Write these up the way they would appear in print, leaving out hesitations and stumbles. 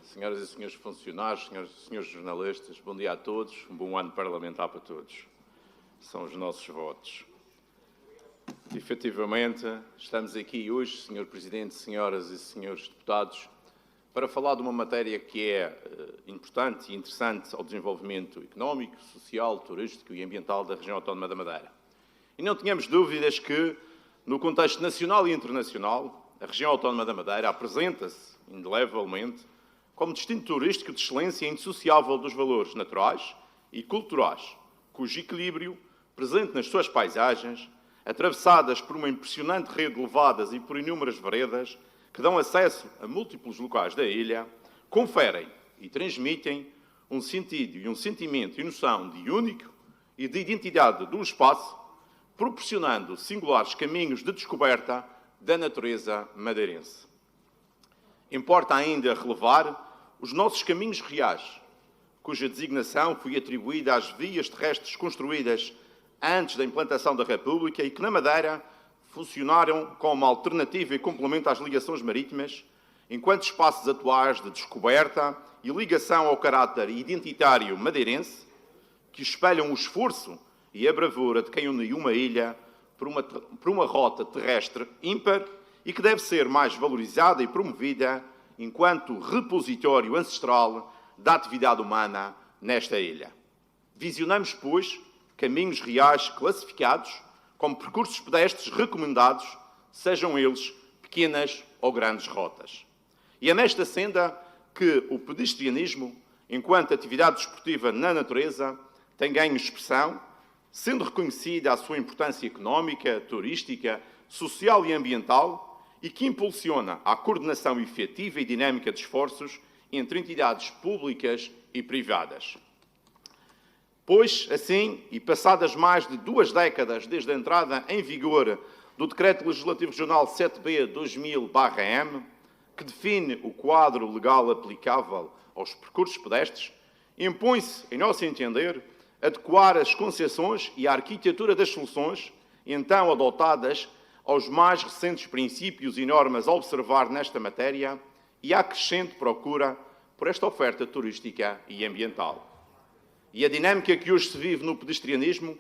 Senhoras e senhores funcionários, senhoras e senhores jornalistas, bom dia a todos, um bom ano parlamentar para todos. São os nossos votos. Efetivamente, estamos aqui hoje, Sr. Presidente, senhoras e senhores deputados, para falar de uma matéria que é importante e interessante ao desenvolvimento económico, social, turístico e ambiental da região autónoma da Madeira. E não tínhamos dúvidas que, no contexto nacional e internacional, a região autónoma da Madeira apresenta-se, indelevelmente, como destino turístico de excelência indissociável dos valores naturais e culturais, cujo equilíbrio, presente nas suas paisagens, atravessadas por uma impressionante rede de levadas e por inúmeras veredas, que dão acesso a múltiplos locais da ilha, conferem e transmitem um sentido e um sentimento e noção de único e de identidade do espaço, proporcionando singulares caminhos de descoberta da natureza madeirense. Importa ainda relevar os nossos caminhos reais, cuja designação foi atribuída às vias terrestres construídas antes da implantação da República e que, na Madeira, funcionaram como alternativa e complemento às ligações marítimas, enquanto espaços atuais de descoberta e ligação ao caráter identitário madeirense, que espelham o esforço e a bravura de quem uniu uma ilha por uma rota terrestre ímpar e que deve ser mais valorizada e promovida enquanto repositório ancestral da atividade humana nesta ilha. Visionamos, pois, caminhos reais classificados como percursos pedestres recomendados, sejam eles pequenas ou grandes rotas. E é nesta senda que o pedestrianismo, enquanto atividade desportiva na natureza, tem ganho expressão, sendo reconhecida a sua importância económica, turística, social e ambiental, e que impulsiona a coordenação efetiva e dinâmica de esforços entre entidades públicas e privadas. Pois, assim, e passadas mais de 2 décadas desde a entrada em vigor do Decreto Legislativo Regional 7B/2000/M, que define o quadro legal aplicável aos percursos pedestres, impõe-se, em nosso entender, adequar as concessões e a arquitetura das soluções, então adotadas aos mais recentes princípios e normas a observar nesta matéria e à crescente procura por esta oferta turística e ambiental. E a dinâmica que hoje se vive no pedestrianismo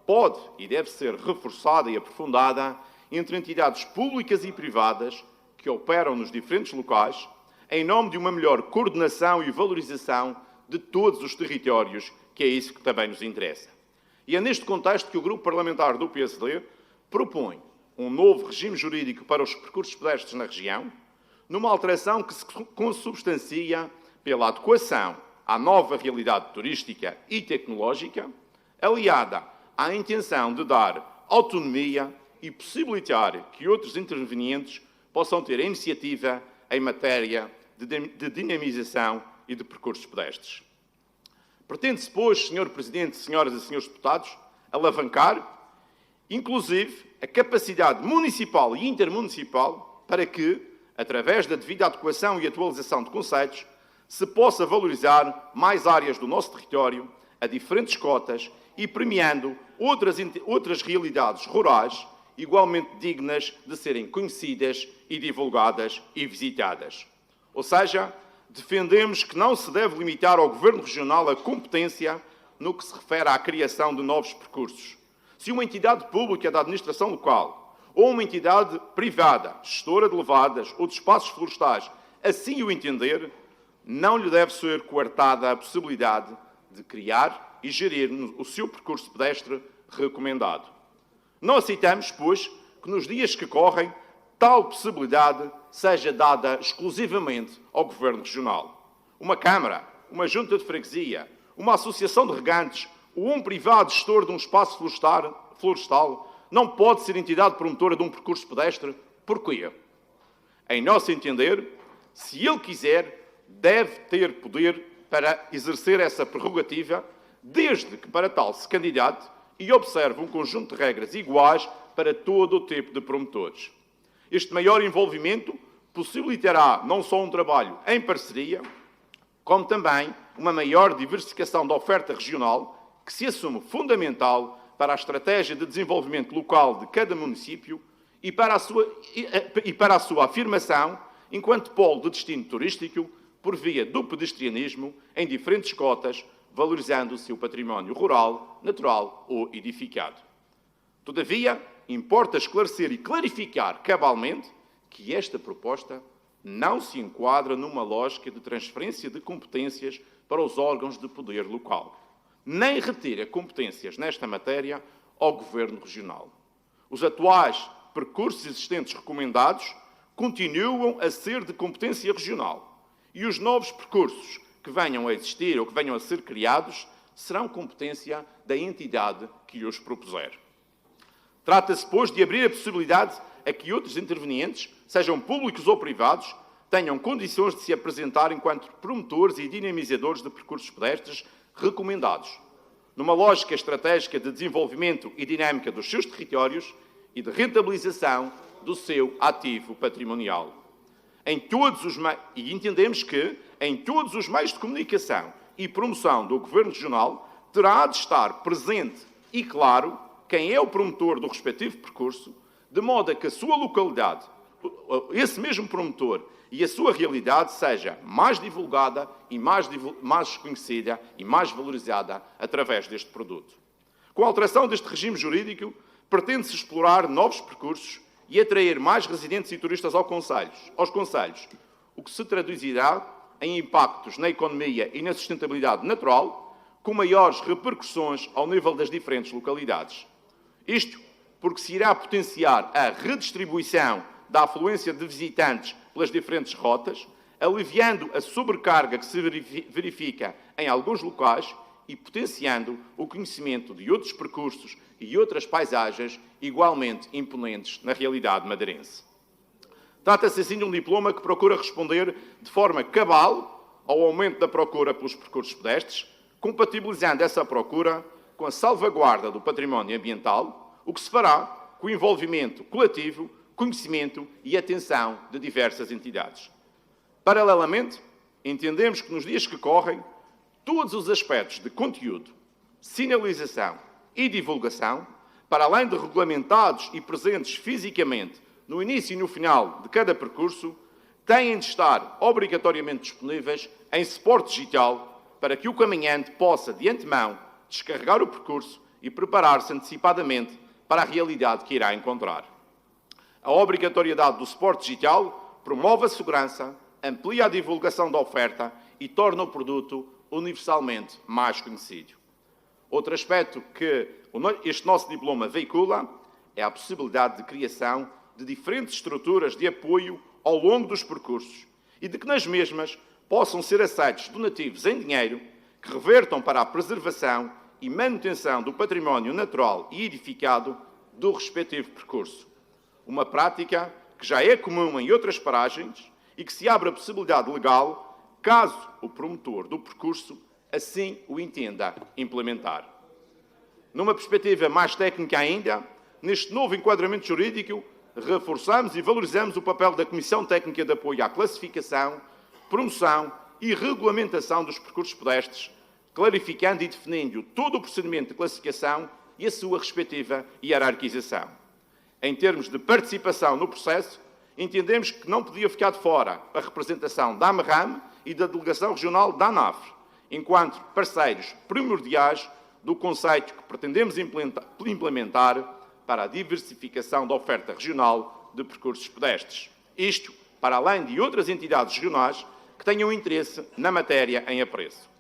pode e deve ser reforçada e aprofundada entre entidades públicas e privadas que operam nos diferentes locais, em nome de uma melhor coordenação e valorização de todos os territórios, que é isso que também nos interessa. E é neste contexto que o Grupo Parlamentar do PSD propõe um novo regime jurídico para os percursos pedestres na região, numa alteração que se consubstancia pela adequação à nova realidade turística e tecnológica, aliada à intenção de dar autonomia e possibilitar que outros intervenientes possam ter a iniciativa em matéria de dinamização e de percursos pedestres. Pretende-se, pois, Sr. Presidente, senhoras e senhores deputados, alavancar, inclusive, a capacidade municipal e intermunicipal para que, através da devida adequação e atualização de conceitos, se possa valorizar mais áreas do nosso território a diferentes cotas e premiando outras realidades rurais igualmente dignas de serem conhecidas e divulgadas e visitadas. Ou seja, defendemos que não se deve limitar ao Governo Regional a competência no que se refere à criação de novos percursos. Se uma entidade pública da administração local ou uma entidade privada, gestora de levadas ou de espaços florestais, assim o entender, não lhe deve ser coartada a possibilidade de criar e gerir o seu percurso pedestre recomendado. Não aceitamos, pois, que nos dias que correm tal possibilidade seja dada exclusivamente ao Governo Regional. Uma Câmara, uma Junta de Freguesia, uma associação de regantes ou um privado gestor de um espaço florestal não pode ser entidade promotora de um percurso pedestre. Porquê? Em nosso entender, se ele quiser, deve ter poder para exercer essa prerrogativa, desde que para tal se candidate e observe um conjunto de regras iguais para todo o tipo de promotores. Este maior envolvimento possibilitará não só um trabalho em parceria, como também uma maior diversificação da oferta regional, que se assume fundamental para a estratégia de desenvolvimento local de cada município e para a sua afirmação enquanto polo de destino turístico por via do pedestrianismo em diferentes cotas, valorizando o seu património rural, natural ou edificado. Todavia, importa esclarecer e clarificar cabalmente que esta proposta não se enquadra numa lógica de transferência de competências para os órgãos de poder local, nem retira competências nesta matéria ao Governo Regional. Os atuais percursos existentes recomendados continuam a ser de competência regional e os novos percursos que venham a existir ou que venham a ser criados serão competência da entidade que os propuser. Trata-se, pois, de abrir a possibilidade a que outros intervenientes, sejam públicos ou privados, tenham condições de se apresentar enquanto promotores e dinamizadores de percursos pedestres recomendados, numa lógica estratégica de desenvolvimento e dinâmica dos seus territórios e de rentabilização do seu ativo patrimonial. E entendemos que, em todos os meios de comunicação e promoção do Governo Regional, terá de estar presente e claro quem é o promotor do respectivo percurso, de modo a que a sua localidade, esse mesmo promotor e a sua realidade seja mais divulgada e mais conhecida e mais valorizada através deste produto. Com a alteração deste regime jurídico, pretende-se explorar novos percursos e atrair mais residentes e turistas aos concelhos, o que se traduzirá em impactos na economia e na sustentabilidade natural, com maiores repercussões ao nível das diferentes localidades. Isto porque se irá potenciar a redistribuição da afluência de visitantes pelas diferentes rotas, aliviando a sobrecarga que se verifica em alguns locais e potenciando o conhecimento de outros percursos e outras paisagens igualmente imponentes na realidade madeirense. Trata-se assim de um diploma que procura responder de forma cabal ao aumento da procura pelos percursos pedestres, compatibilizando essa procura com a salvaguarda do património ambiental, o que se fará com o envolvimento coletivo, conhecimento e atenção de diversas entidades. Paralelamente, entendemos que nos dias que correm, todos os aspectos de conteúdo, sinalização e divulgação, para além de regulamentados e presentes fisicamente no início e no final de cada percurso, têm de estar obrigatoriamente disponíveis em suporte digital para que o caminhante possa, de antemão, descarregar o percurso e preparar-se antecipadamente para a realidade que irá encontrar. A obrigatoriedade do suporte digital promove a segurança, amplia a divulgação da oferta e torna o produto universalmente mais conhecido. Outro aspecto que este nosso diploma veicula é a possibilidade de criação de diferentes estruturas de apoio ao longo dos percursos e de que nas mesmas possam ser aceitos donativos em dinheiro que revertam para a preservação e manutenção do património natural e edificado do respectivo percurso. Uma prática que já é comum em outras paragens e que se abre a possibilidade legal caso o promotor do percurso assim o entenda implementar. Numa perspectiva mais técnica ainda, neste novo enquadramento jurídico, reforçamos e valorizamos o papel da Comissão Técnica de Apoio à Classificação, Promoção e Regulamentação dos Percursos Pedestres, clarificando e definindo todo o procedimento de classificação e a sua respectiva hierarquização. Em termos de participação no processo, entendemos que não podia ficar de fora a representação da AMRAM e da Delegação Regional da ANAFRE, enquanto parceiros primordiais do conceito que pretendemos implementar para a diversificação da oferta regional de percursos pedestres. Isto para além de outras entidades regionais que tenham interesse na matéria em apreço.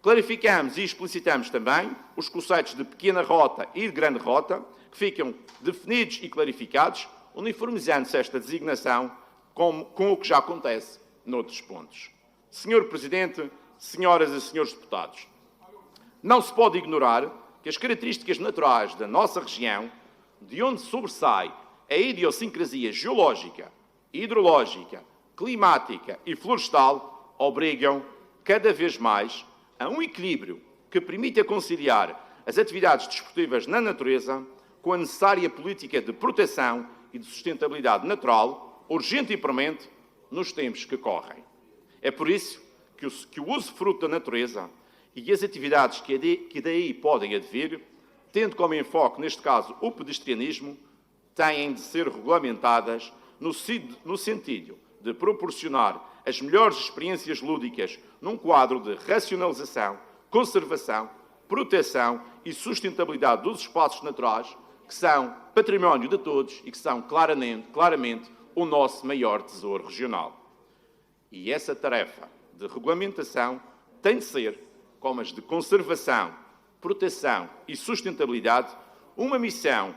Clarificamos e explicitamos também os conceitos de pequena rota e de grande rota, que ficam definidos e clarificados, uniformizando-se esta designação com o que já acontece noutros pontos. Senhor Presidente, senhoras e senhores deputados, não se pode ignorar que as características naturais da nossa região, de onde sobressai a idiosincrasia geológica, hidrológica, climática e florestal, obrigam cada vez mais a um equilíbrio que permita conciliar as atividades desportivas na natureza com a necessária política de proteção e de sustentabilidade natural, urgente e premente, nos tempos que correm. É por isso que o uso fruto da natureza e as atividades que daí podem advir, tendo como enfoque, neste caso, o pedestrianismo, têm de ser regulamentadas no sentido de proporcionar as melhores experiências lúdicas num quadro de racionalização, conservação, proteção e sustentabilidade dos espaços naturais, que são património de todos e que são claramente o nosso maior tesouro regional. E essa tarefa de regulamentação tem de ser, como as de conservação, proteção e sustentabilidade, uma missão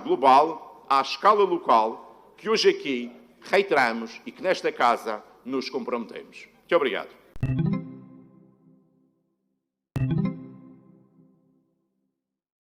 global, à escala local, que hoje aqui reiteramos e que nesta Casa nos comprometemos. Muito obrigado.